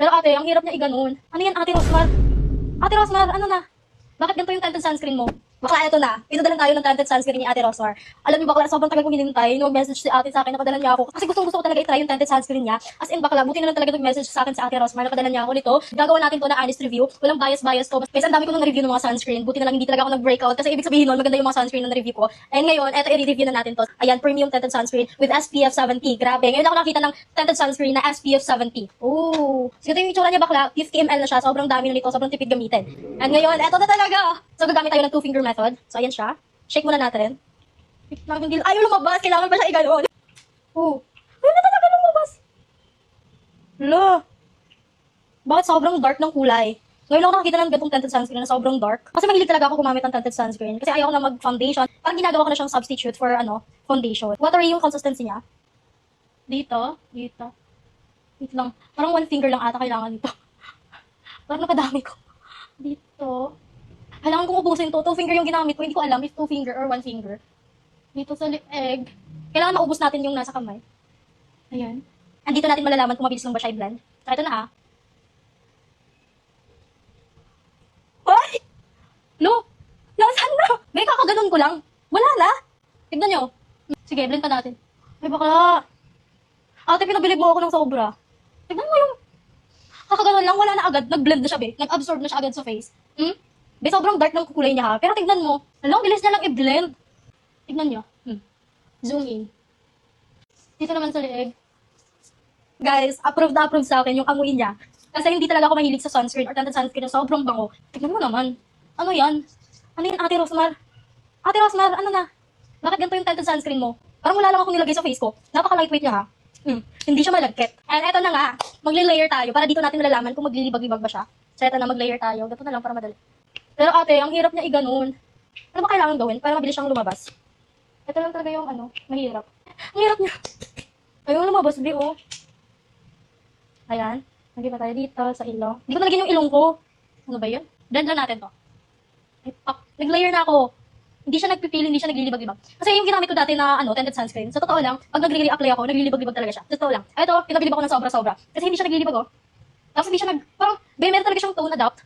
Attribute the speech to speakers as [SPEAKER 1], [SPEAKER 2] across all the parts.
[SPEAKER 1] Pero ate, ang hirap niya i-ganon. Ano yan, Ate Rosmar? Ate Rosmar, ano na? Bakit ganito yung tinted sunscreen mo? Bakla, ito na. Pinadalan tayo ng tinted sunscreen ni Ate Rosmar. Alam niyo bakla, sobrang tagal kong hinintay. Nag-message si ate sa akin, napadala niya ako. Kasi gustong-gusto ko talaga i-try yung tinted sunscreen niya. As in bakla, buti na lang talaga nag-message sa akin si Ate Rosmar. Napadala niya ako nito. Gagawa natin to na honest review. Walang bias-bias to. Kasi ang dami ko nung na-review ng mga sunscreen. Buti na lang hindi talaga ako nag-breakout. Kasi ibig sabihin nun, maganda yung mga sunscreen na na-review ko. And ngayon, eto i-review na natin to. Ayan, premium tinted sunscreen with SPF 70. Grabe. Ngayon ako nakita ng tinted sunscreen na SPF 70. Oh. So ito yung itsura niya bakla. 50 ml na siya. Sobrang dami na nito. Sobrang tipid gamitin. And ngayon, eto na talaga. So gagamit tayo ng two-finger method. So ayan siya. Shake muna natin. Ayaw lumabas. Kailangan pa siya i-ganon. Oh. Ayaw na talaga lumabas. Hala. Bakit sobrang dark ng kulay? Ngayon ako nakakita ng gantong tinted sunscreen na sobrang dark. Kasi mahilig talaga ako gumamit ng tinted sunscreen. Kasi ayaw ko na mag-foundation. Parang ginagawa ko na siyang substitute for foundation. Watery yung consistency niya. Dito. Dito. Dito lang. Parang one finger lang ata kailangan dito. Parang nakadami ko. Dito. Kailangan kong ubusin to. Two finger yung ginamit ko. Hindi ko alam if two finger or one finger. Dito sa leeg. Kailangan maubos natin yung nasa kamay. Ayan. Andito natin malalaman kung mabilis lang ba siya i-blend. So, ito na Ay! No! Nasaan na? May kakaganon ko lang. Wala na. Tignan nyo. Sige, blend pa natin. Ay, bakla. Ate, pinabilib mo ako ng sobra. Tignan mo yung kakaganon lang. Wala na agad. Nag-blend na siya, be. Nag-absorb na siya agad sa face. Be, sobrang dark ng kulay niya, ha? Pero tignan mo. Alam, bilis niya lang i-blend. Tignan nyo. Zoom in. Dito naman sa leeg. Guys, approve na approve sa akin yung amoy niya. Kasi hindi talaga ako mahilig sa sunscreen or tinted sunscreen na sobrang bango. Tignan mo naman. Ano yan? Ano yan, Ate Rosmar? Ate Rosmar, ano na? Bakit ganito yung tinted sunscreen mo? Parang wala lang akong nilagay sa face ko. Napaka-lightweight niya, ha? Hindi siya malagkit. And eto na nga, magli-layer tayo para dito natin malalaman kung maglilibag-libag ba siya. So eto na, mag-layer tayo. Ganito na lang para madali. Pero ate, ang hirap niya i-ganon. Ano ba kailangan gawin para mabilis siyang lumabas? Ito lang talaga yung mahirap. Ang hirap niya. Ayun, lumabas, di oh. Ayan. Lagyan pa tayo dito sa ilong. Hindi ko nalagyan yung ilong ko. Ano ba yun? Blend lang natin to. Ay, pak. Nag-layer na ako. Hindi siya nagpipili, hindi siya naglilibag-libag. Kasi yung ginamit ko dati na tinted sunscreen, sa totoo lang, pag nag-re-apply ako, naglilibag-libag talaga siya. Sa totoo lang. Ay, ito, pinabilib ako ng sobra-sobra. Kasi hindi siya naglilibag, oh. Tapos hindi siya parang, meron talaga siyang tone adapt.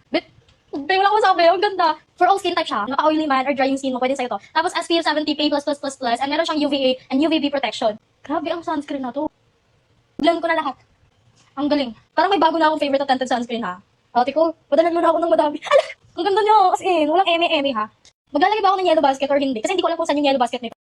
[SPEAKER 1] Wala ko masabi, ang ganda. For all skin type siya, naka-oily man or drying skin mo, pwede sa'yo to. Tapos SPF 70 PA++++, and meron siyang UVA and UVB protection. Grabe ang sunscreen na to. Blend ko na lahat. Ang galing. Parang may bago na akong favorite na tinted sunscreen, ha. Ate ko, padalan mo na ako ng madami. Ala, ang ganda niya. As in, walang eme-eme, ha. Maglalagay ba ako ng yellow basket or hindi? Kasi hindi ko alam kung saan yung yellow basket nito.